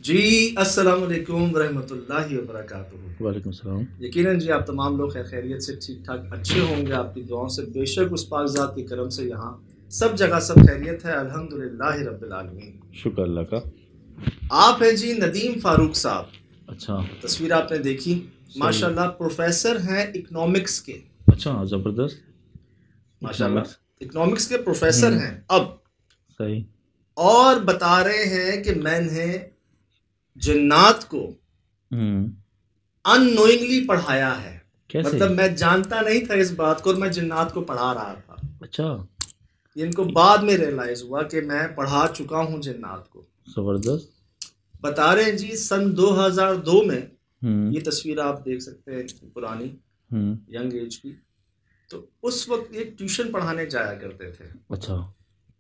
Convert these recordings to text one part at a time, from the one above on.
जी, अस्सलाम वालेकुम रहमतुल्लाहि व बरकातुहू। वालेकुम सलाम। यकीनन जी आप तमाम लोग खैर खैरियत से ठीक ठाक अच्छे होंगे, आपकी दुआओं से बेशक उस पाक ज़ात के करम से यहाँ सब जगह सब खैरियत है, अल्हम्दुलिल्लाहि रब्बिल आलमीन। शुक्र अल्लाह का। आप हैं जी नदीम फारूक साहब, अच्छा। तस्वीर आपने देखी, सही। माशाल्लाह प्रोफेसर हैं इकोनॉमिक्स के। अच्छा, ज़बरदस्त। इकोनॉमिक्स। माशाल्लाह इकोनॉमिक्स के प्रोफेसर हम्म। हैं अब, सही। और बता रहे हैं कि मैंने जन्नात को हम्म। अननोइंगली पढ़ाया है। कैसे? मतलब मैं जानता नहीं था इस बात को और मैं जिन्नात को पढ़ा रहा था। अच्छा। इनको बाद में रियलाइज हुआ कि मैं पढ़ा चुका हूँ जिन्नात को। ज़बरदस्त। बता रहे हैं जी सन 2002 में, हम्म। ये तस्वीर आप देख सकते हैं पुरानी, हम्म। यंग एज की। तो उस वक्त एक ट्यूशन पढ़ाने जाया करते थे। अच्छा।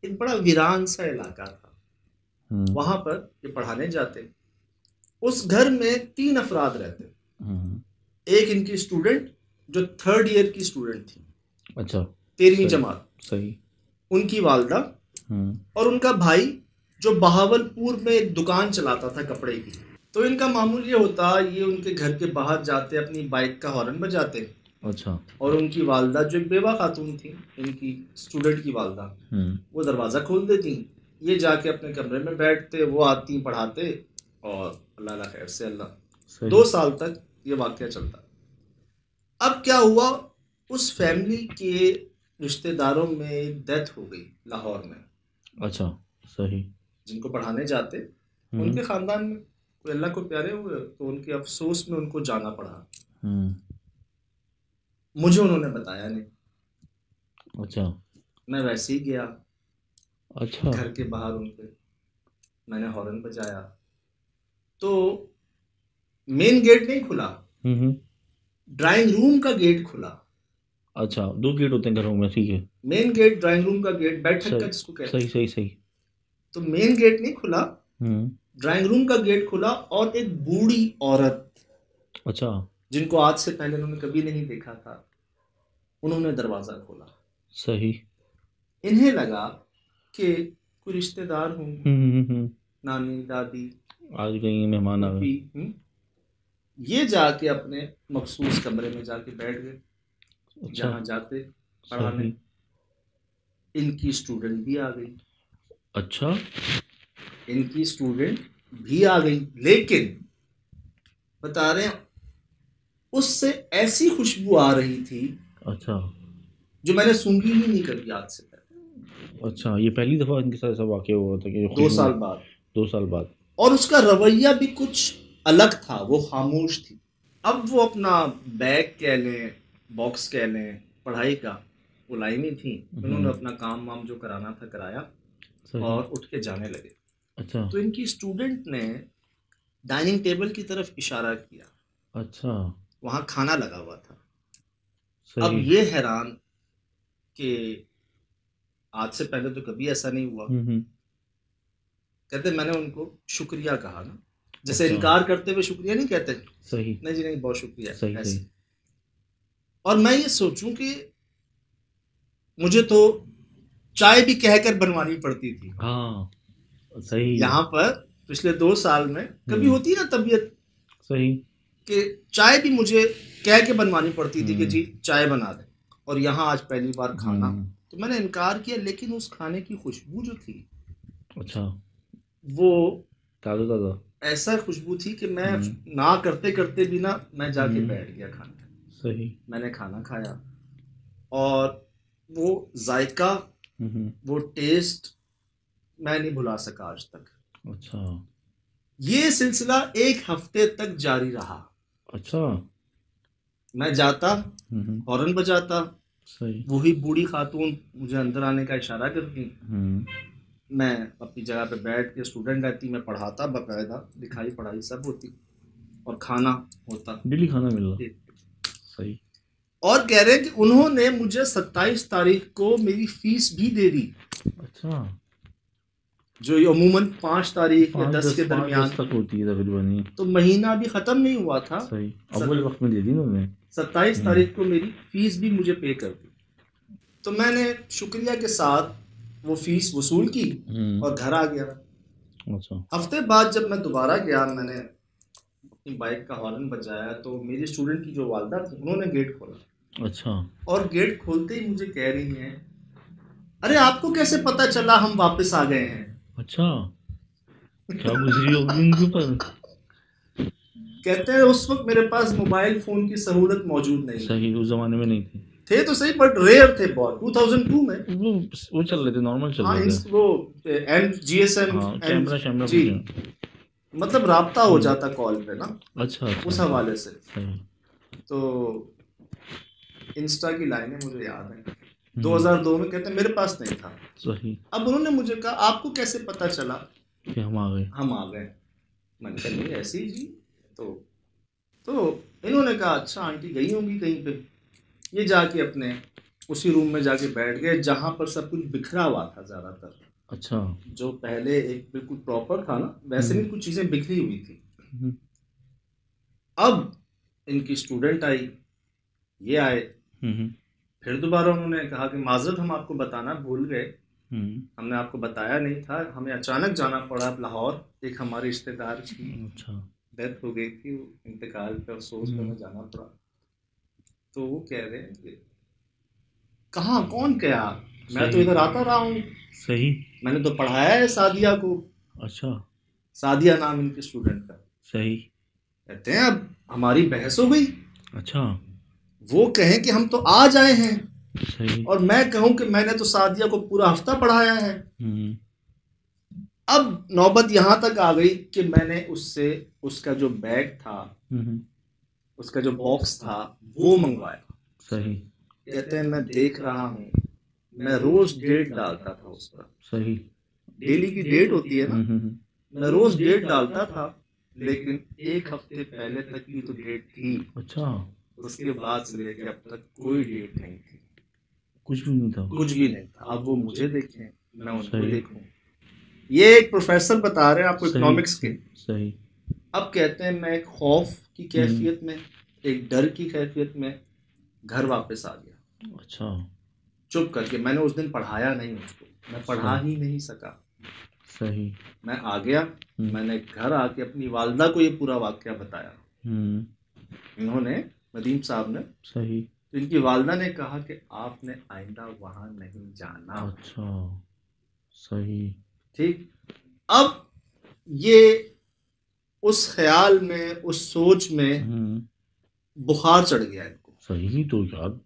एक बड़ा वीरान सा इलाका था, हम्म। वहां पर ये पढ़ाने जाते। उस घर में 3 अफराद रहते। हम्म। एक इनकी स्टूडेंट जो 3rd ईयर की स्टूडेंट थी, अच्छा। 13वीं सही। जमात, सही। उनकी वालदा, हम्म। और उनका भाई जो बहावलपुर में एक दुकान चलाता था कपड़े की। तो इनका मामूल ये होता, ये उनके घर के बाहर जाते, अपनी बाइक का हॉर्न बजाते, अच्छा। और उनकी वालदा जो एक बेवा खातून थी, इनकी स्टूडेंट की वालदा, हम्म। वो दरवाज़ा खोल देती। ये जाके अपने कमरे में बैठते, वो आती पढ़ाते, और अल्लाह ला खैर से अल्लाह। सही। 2 साल तक ये वाक़या चलता। अब क्या हुआ, उस फैमिली के रिश्तेदारों में डेथ हो गई लाहौर में। अच्छा। सही। जिनको पढ़ाने जाते, हम्म। उनके ख़ानदान में कोई अल्लाह को प्यारे हुए, तो उनके अफसोस में उनको जाना पड़ा। हम्म। मुझे उन्होंने बताया नहीं, अच्छा। मैं वैसे ही गया अच्छा। घर के बाहर उनके, मैंने हॉर्न बजाया, तो मेन गेट नहीं खुला, हम्म। ड्राइंग रूम का गेट खुला। अच्छा, दो गेट होते हैं घरों में, ठीक है। मेन गेट, ड्राइंग रूम का गेट, बैठक का सही। जिसको कहते सही हैं। सही सही। तो मेन गेट नहीं खुला, हम्म। ड्राइंग रूम का गेट खुला, और एक बूढ़ी औरत, अच्छा। जिनको आज से पहले उन्होंने कभी नहीं देखा था, उन्होंने दरवाज़ा खोला। सही। इन्हें लगा कि कोई रिश्तेदार होंगे, हम्म। नानी दादी आज कहीं मेहमान आ गए। फूफी। ये जाके अपने मखसूस कमरे में जाके बैठ गए, अच्छा। जहाँ जाते पढ़ाने। सही। इनकी स्टूडेंट भी आ गई, अच्छा। इनकी स्टूडेंट भी आ गई, लेकिन बता रहे हैं उससे ऐसी खुशबू आ रही थी अच्छा। जो मैंने सूंघी ही नहीं कभी आज से पहले। अच्छा, ये पहली दफ़ा इनके साथ ऐसा वाक़या हुआ था कि 2 साल खुशबू। बाद। 2 साल बाद। और उसका रवैया भी कुछ अलग था, वो खामोश थी। अब वो अपना बैग कह लें, बॉक्स कह लें, पढ़ाई का, वो लाई नहीं थी। उन्होंने हम्म। अपना काम वाम जो कराना था कराया, सही। और उठ के जाने लगे। अच्छा। तो इनकी स्टूडेंट ने डाइनिंग टेबल की तरफ इशारा किया, अच्छा। वहाँ खाना लगा हुआ था। अब सही। ये हैरान कि आज से पहले तो कभी ऐसा नहीं हुआ। हम्म। कहते मैंने उनको शुक्रिया कहा ना, जैसे अच्छा। इनकार करते हुए शुक्रिया नहीं कहते, सही। नहीं जी नहीं बहुत शुक्रिया, सही सही। ऐसे। और मैं ये सोचूं कि मुझे तो चाय भी कहकर बनवानी पड़ती थी हाँ। सही। यहाँ पर। पिछले 2 साल में कभी हम्म। होती ना तबीयत सही। कि चाय भी मुझे कह के बनवानी पड़ती थी कि हम्म। जी चाय बना दे, और यहाँ आज पहली बार खाना। हम्म। तो मैंने इनकार किया, लेकिन उस खाने की खुशबू जो थी, अच्छा। वो ताज़ा ताज़ा। ऐसा खुशबू थी कि मैं हम्म। ना करते करते भी ना, मैं जाके हम्म। बैठ गया खाने। सही। मैंने खाना खाया, और वो जायका, हम्म। वो टेस्ट मैं नहीं भुला सका आज तक। अच्छा। ये सिलसिला 1 हफ्ते तक जारी रहा। अच्छा। मैं जाता, हम्म। हॉर्न बजाता, सही। वही बूढ़ी खातून मुझे अंदर आने का इशारा करती, हम्म। मैं अपनी जगह पे बैठ के, स्टूडेंट रहती, मैं पढ़ाता, बाकायदा लिखाई पढ़ाई सब होती, और खाना होता। डेली खाना मिल रहा। सही। और कह रहे हैं कि उन्होंने मुझे 27 तारीख को मेरी फीस भी दे दी, अच्छा। जो ये अमूमन 5 तारीख या 10 के 5-10 दरमियान। तक होती है तकरीबन। तो महीना भी ख़त्म नहीं हुआ था, सही। अव्वल वक्त में दे दी ना उन्होंने। 27 हम्म। तारीख को मेरी फीस भी मुझे पे कर दी। तो मैंने शुक्रिया के साथ वो फीस वसूल की, हम्म। और घर आ गया। अच्छा हफ्ते बाद जब मैं दोबारा गया, मैंने अपनी बाइक का हॉर्न बजाया तो मेरी स्टूडेंट की जो वालदा थी उन्होंने गेट खोला, अच्छा और गेट खोलते ही मुझे कह रही हैं, अरे आपको कैसे पता चला हम वापस आ गए हैं? अच्छा क्या गुजरी होगी उनके ऊपर। कहते हैं उस वक्त मेरे पास मोबाइल फोन की सहूलत मौजूद नहीं थी। सही, उस जमाने में नहीं थी। थे तो सही बट रेयर थे बहुत, 2002 में। वो चल रहे थे, नॉर्मल चल हाँ रहे थे। वो एंड GSM हाँ, एंड कैमरा शैमरा जी, कुछ नहीं। मतलब राब्ता हो जाता कॉल पे ना, अच्छा अच्छा उस अच्छा, हवाले से। सही। तो इंस्टा की लाइनें मुझे याद हैं, हम्म, 2002 में। कहते हैं मेरे पास नहीं था। सही अब उन्होंने मुझे कहा आपको कैसे पता चला कि हम आ गए। हम आ गए? मैंने कहा नहीं ऐसे ही जी। तो इन्होंने कहा अच्छा आंटी गई होंगी कहीं पे। ये जाके अपने उसी रूम में जाके बैठ गए जहां पर सब कुछ बिखरा हुआ था ज़्यादातर। अच्छा। जो पहले एक बिल्कुल प्रॉपर था ना, वैसे भी कुछ चीज़ें बिखरी हुई थी। हम्म, अब इनकी स्टूडेंट आई, ये आए, हम्म, फिर दोबारा उन्होंने कहा कि माजरत हम आपको बताना भूल गए, हम्म, हमने आपको बताया नहीं था, हमें अचानक जाना पड़ा लाहौर, एक हमारे रिश्तेदार की अच्छा। डेथ हो गई थी, इंतकाल पे अफसोस में हमें जाना पड़ा। तो वो कह रहे हैं कि कहाँ कौन क्या, मैं तो सही इधर आता रहा हूँ, सही। मैंने तो पढ़ाया है सादिया को। अच्छा। सादिया नाम इनके स्टूडेंट का। सही। कहते हैं अब हमारी बहस हो गई, अच्छा। वो कहें कि हम तो आज आए हैं, सही। और मैं कहूं कि मैंने तो सादिया को पूरा हफ्ता पढ़ाया है। हम्म, अब नौबत यहां तक आ गई कि मैंने उससे उसका जो बैग था, हम्म, उसका जो बॉक्स था वो मंगवाया। सही। कहते हैं मैं देख रहा हूँ, मैं रोज डेट डालता था उस पर, सही। डेली की डेट होती है ना, मैं रोज डेट डालता था, लेकिन एक हफ्ते पहले तक की तो डेट थी, अच्छा, उसके बाद से लेकर अब तक कोई डेट नहीं थी, कुछ भी नहीं था। कुछ भी नहीं था। अब वो मुझे देखें, मैं उनको सही। देखूं। ये एक प्रोफेसर बता रहे हैं आपको सही इकोनॉमिक्स के। सही। अब कहते हैं मैं एक खौफ की कैफियत में, एक डर की कैफियत में घर वापस आ गया, अच्छा। चुप करके। मैंने उस दिन पढ़ाया नहीं उसको, मैं पढ़ा ही नहीं सका। सही। मैं आ गया, मैंने घर आके अपनी वालदा को ये पूरा वाकया बताया। इन्होंने, नदीम साहब ने, सही। तो इनकी वालदा ने कहा कि आपने आइंदा वहां नहीं जाना। अच्छा। सही। ठीक। अब ये उस ख्याल में, उस सोच में बुखार चढ़ गया इनको, सही तो यार,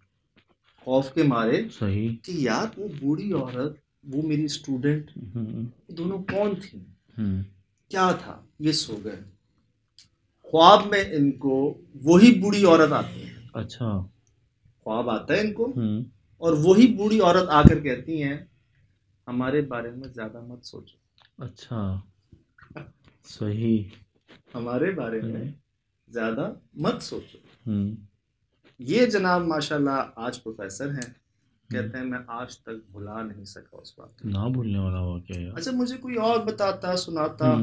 खौफ के मारे सही। कि यार वो बूढ़ी औरत, वो मेरी स्टूडेंट, दोनों कौन थी, क्या था। ये सो गए, ख्वाब में इनको वही बूढ़ी औरत आती है। अच्छा। ख्वाब आता है इनको, और वही बूढ़ी औरत आकर कहती हैं हमारे बारे में ज्यादा मत सोचो। अच्छा। सही। हमारे बारे में ज्यादा मत सोचो। ये जनाब माशाल्लाह आज प्रोफेसर हैं। कहते हैं मैं आज तक भुला नहीं सका उस बात को। ना भूलने वाला वाकया यार। अच्छा मुझे कोई और बताता सुनाता,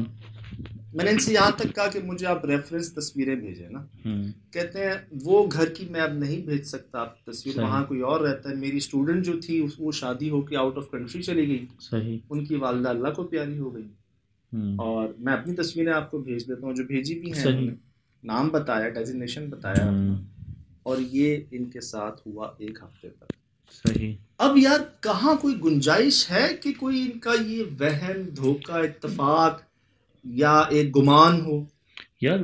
मैंने इनसे यहाँ तक कहा कि मुझे आप रेफरेंस तस्वीरें भेजें ना। कहते हैं वो घर की मैं अब नहीं भेज सकता आप तस्वीर, वहाँ कोई और रहता है। मेरी स्टूडेंट जो थी वो शादी होके आउट ऑफ कंट्री चली गई। सही। उनकी वालदा अल्लाह को प्यारी हो गई। और मैं अपनी तस्वीरें आपको भेज देता हूँ, जो भेजी भी हैं। उन्होंने नाम बताया, डेजिग्नेशन बताया, और ये इनके साथ हुआ एक हफ्ते तक। सही। अब यार कहाँ कोई गुंजाइश है कि कोई इनका ये वहम, धोखा, इत्तेफाक या एक गुमान हो। यार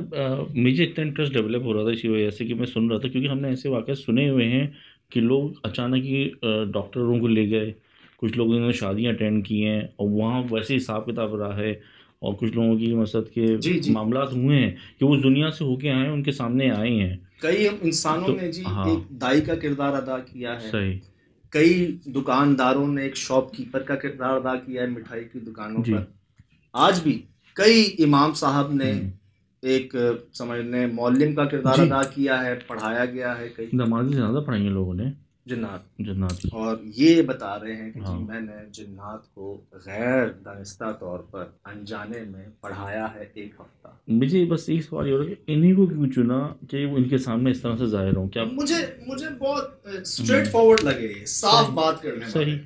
मुझे इतना इंटरेस्ट डेवलप हो रहा था इसी वजह से कि मैं सुन रहा था, क्योंकि हमने ऐसे वाक़या सुने हुए हैं कि लोग अचानक ही डॉक्टरों को ले गए, कुछ लोगों ने शादियां अटेंड की हैं और वहाँ वैसे हिसाब किताब रहा है, और कुछ लोगों की मसद के मामला हुए हैं कि वो दुनिया से होके आए हैं, उनके सामने आए हैं। कई इंसानों तो, ने जी हाँ, एक दाई का किरदार अदा किया है। सही। कई दुकानदारों ने एक शॉपकीपर का किरदार अदा किया है मिठाई की दुकानों पर। आज भी कई इमाम साहब ने एक समझने मौलिम का किरदार अदा किया है, पढ़ाया गया है। कई नमाज़ें ज़्यादा पढ़ाई हैं लोगों ने, जिन्नात। और ये बता रहे हैं कि जी मैंने जिन्नात को गैर दानिस्ता तौर पर अनजाने में पढ़ाया है एक हफ्ता। मुझे बस एक सवाल ये हो रहा है कि इन्हीं को क्यों चुना कि वो इनके सामने इस तरह से जाहिर हो? क्या मुझे बहुत स्ट्रेट फॉरवर्ड लगे, साफ बात करने वाले। सही।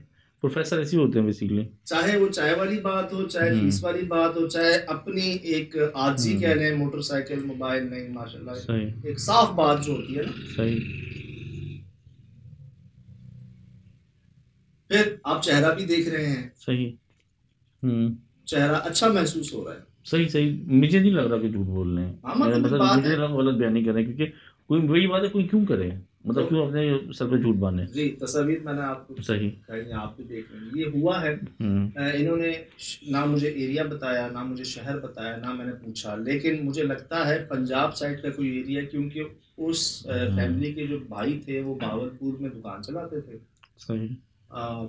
प्रोफेसर ऐसे ही होते हैं बेसिकली, चाहे वो चाय वाली बात हो, चाहे फीस वाली बात हो, चाहे अपनी एक आजी कह लें, मोटरसाइकिल मोबाइल नहीं, माशाल्लाह सही, एक साफ बात जो होती है ना। सही, फिर आप चेहरा भी देख रहे हैं, सही, चेहरा अच्छा महसूस हो रहा है। सही, सही, मुझे नहीं लग रहा कि झूठ बोल रहे हैं, हाँ मेरा मतलब मतलब बात मुझे है। लगा गलत बयान नहीं कर रहे हैं, क्योंकि कोई वही बात है, कोई क्यों करे, मतलब क्यों अपने सर पे झूठ बांधे। जी, तस्वीर मैंने आपको सही, कहीं आप भी देख रहे हैं, ये हुआ है। इन्होंने ना मुझे एरिया बताया, ना मुझे शहर बताया, ना मैंने पूछा, लेकिन मुझे लगता है पंजाब साइड का कोई एरिया, क्योंकि उस फैमिली के जो भाई थे वो भावलपुर में दुकान चलाते थे, सही,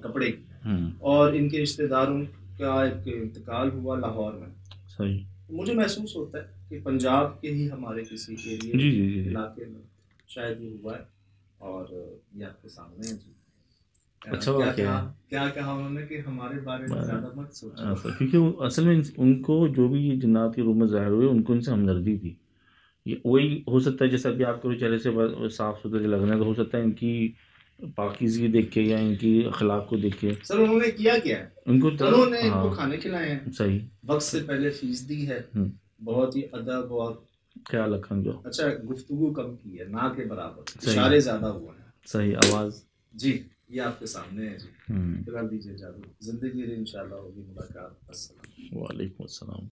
कपड़े की, और इनके रिश्तेदारों का एक इंतकाल हुआ लाहौर में। सही, मुझे महसूस होता है कि पंजाब के ही हमारे किसी एरिया जी, जी, जी, इलाके में शायद ये हुआ है, और ये आपके सामने है जी। अच्छा क्या वाक़या कहा, है। क्या कहा उन्होंने कि हमारे बारे में ज़्यादा मत सोचो। क्योंकि असल में उनको जो भी ये जिन्नात के रूप में ज़ाहिर हुए, उनको इनसे हमदर्दी थी। ये वही हो सकता है, जैसा कि आपके चेहरे से साफ सुथरे लग रहे हैं, तो हो सकता है इनकी पाकीज़गी देख के या इनकी अखलाक को देख के। सर उन्होंने किया क्या है, उनको उन्होंने इनको खाने खिलाए हैं, सही, वक्त से पहले फीस दी है, बहुत ही अदब और ख्याल रखा जो, अच्छा गुफ्तगू कम की है, ना के बराबर, इशारे ज़्यादा हुए हैं। सही, आवाज़ जी, ये आपके सामने है जी। फिलहाल दीजिए इजाज़त, ज़िंदगी इंशाल्लाह होगी मुलाकात। अस्सलाम वालेकुम अस्सलाम।